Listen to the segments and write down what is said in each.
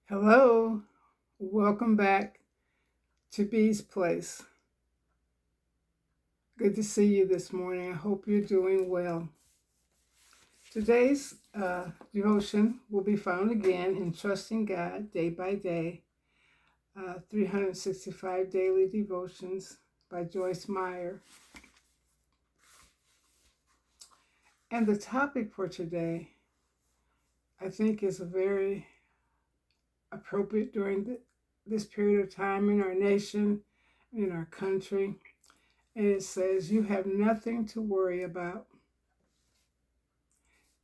Hello, welcome back to Bee's Place. Good to see you this morning. I hope you're doing well. Today's devotion will be found again in Trusting God Day by Day, 365 Daily Devotions by Joyce Meyer. And the topic for today, I think, is a very appropriate during this period of time in our nation, in our country. And it says, "You have nothing to worry about.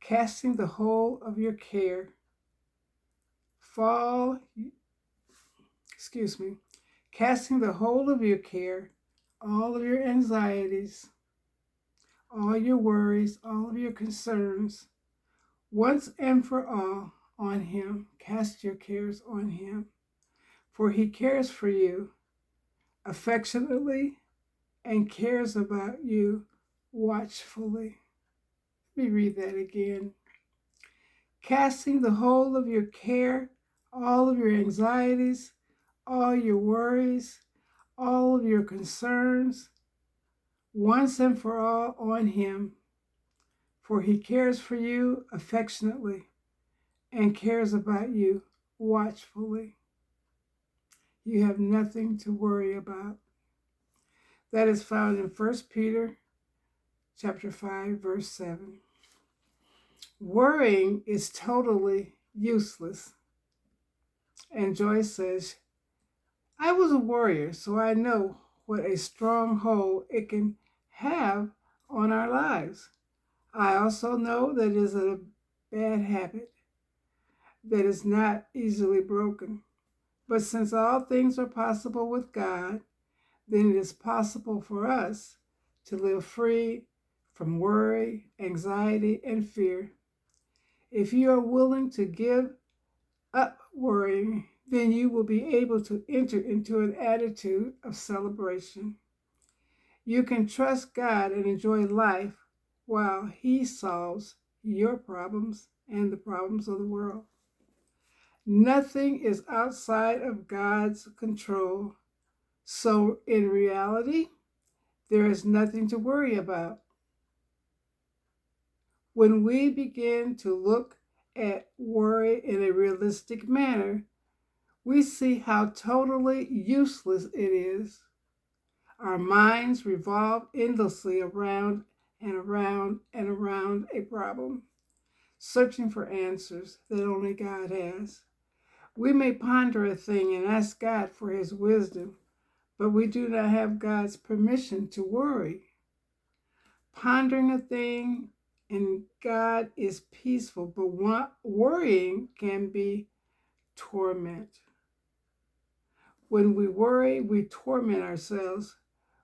Casting the whole of your care, fall, excuse me, casting the whole of your care, all of your anxieties, all your worries, all of your concerns, once and for all on Him. Cast your cares on Him, for He cares for you affectionately and cares about you watchfully." Let me read that again. Casting the whole of your care, all of your anxieties, all your worries, all of your concerns, once and for all on Him, for He cares for you affectionately and cares about you watchfully. You have nothing to worry about. That is found in 1 Peter chapter 5, verse 7. Worrying is totally useless. And Joyce says, "I was a warrior, so I know what a strong hold it can have on our lives. I also know that it is a bad habit that is not easily broken. But since all things are possible with God, then it is possible for us to live free from worry, anxiety, and fear. If you are willing to give up worrying, then you will be able to enter into an attitude of celebration. You can trust God and enjoy life while He solves your problems and the problems of the world. Nothing is outside of God's control. So, in reality, there is nothing to worry about. When we begin to look at worry in a realistic manner, we see how totally useless it is. Our minds revolve endlessly around and around and around a problem, searching for answers that only God has. We may ponder a thing and ask God for His wisdom, but we do not have God's permission to worry. Pondering a thing and God is peaceful, but worrying can be torment. When we worry, we torment ourselves.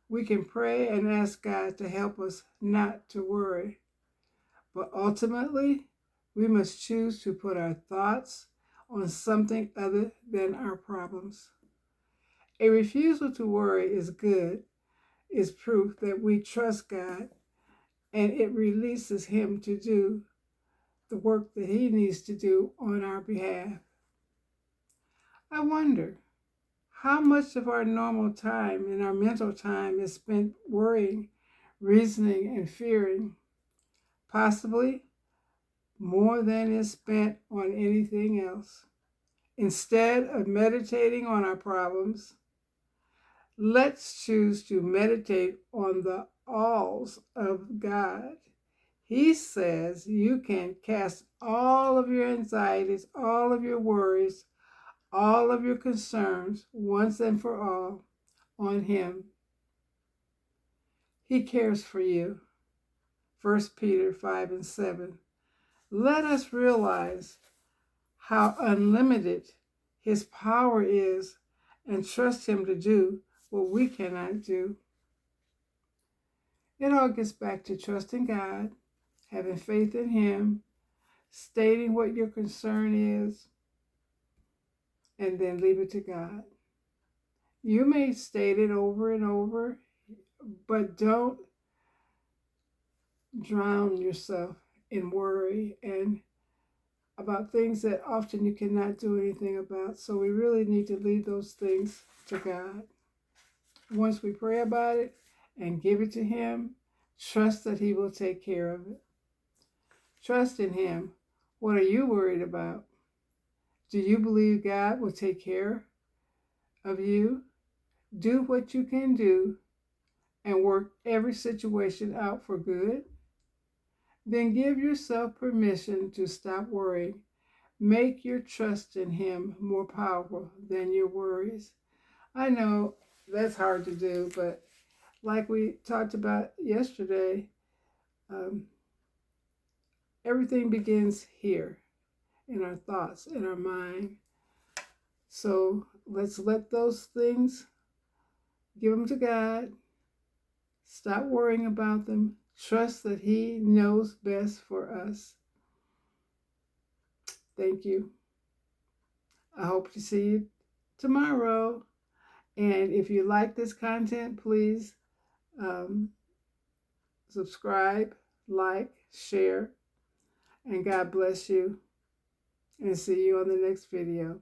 We can pray and ask God to help us not to worry. But ultimately, we must choose to put our thoughts on something other than our problems. A refusal to worry is proof that we trust God, and it releases Him to do the work that He needs to do on our behalf. I wonder, how much of our normal time and our mental time is spent worrying, reasoning, and fearing? Possibly more than is spent on anything else. Instead of meditating on our problems, let's choose to meditate on the alls of God. He says you can cast all of your anxieties, all of your worries, all of your concerns once and for all on Him. He cares for you. 1 Peter 5 and 7. Let us realize how unlimited His power is and trust Him to do what we cannot do. It all gets back to trusting God, having faith in Him, stating what your concern is, and then leave it to God. You may state it over and over, but don't drown yourself in worry and about things that often you cannot do anything about. So we really need to leave those things to God. Once we pray about it and give it to Him, trust that He will take care of it. Trust in Him. What are you worried about? Do you believe God will take care of you? Do what you can do and work every situation out for good. Then give yourself permission to stop worrying. Make your trust in Him more powerful than your worries. I know that's hard to do, but like we talked about yesterday, everything begins here in our thoughts, in our mind. So let's let those things, give them to God. Stop worrying about them. Trust that He knows best for us. Thank you. I hope to see you tomorrow. And if you like this content, please subscribe, like, share, and God bless you. And see you on the next video.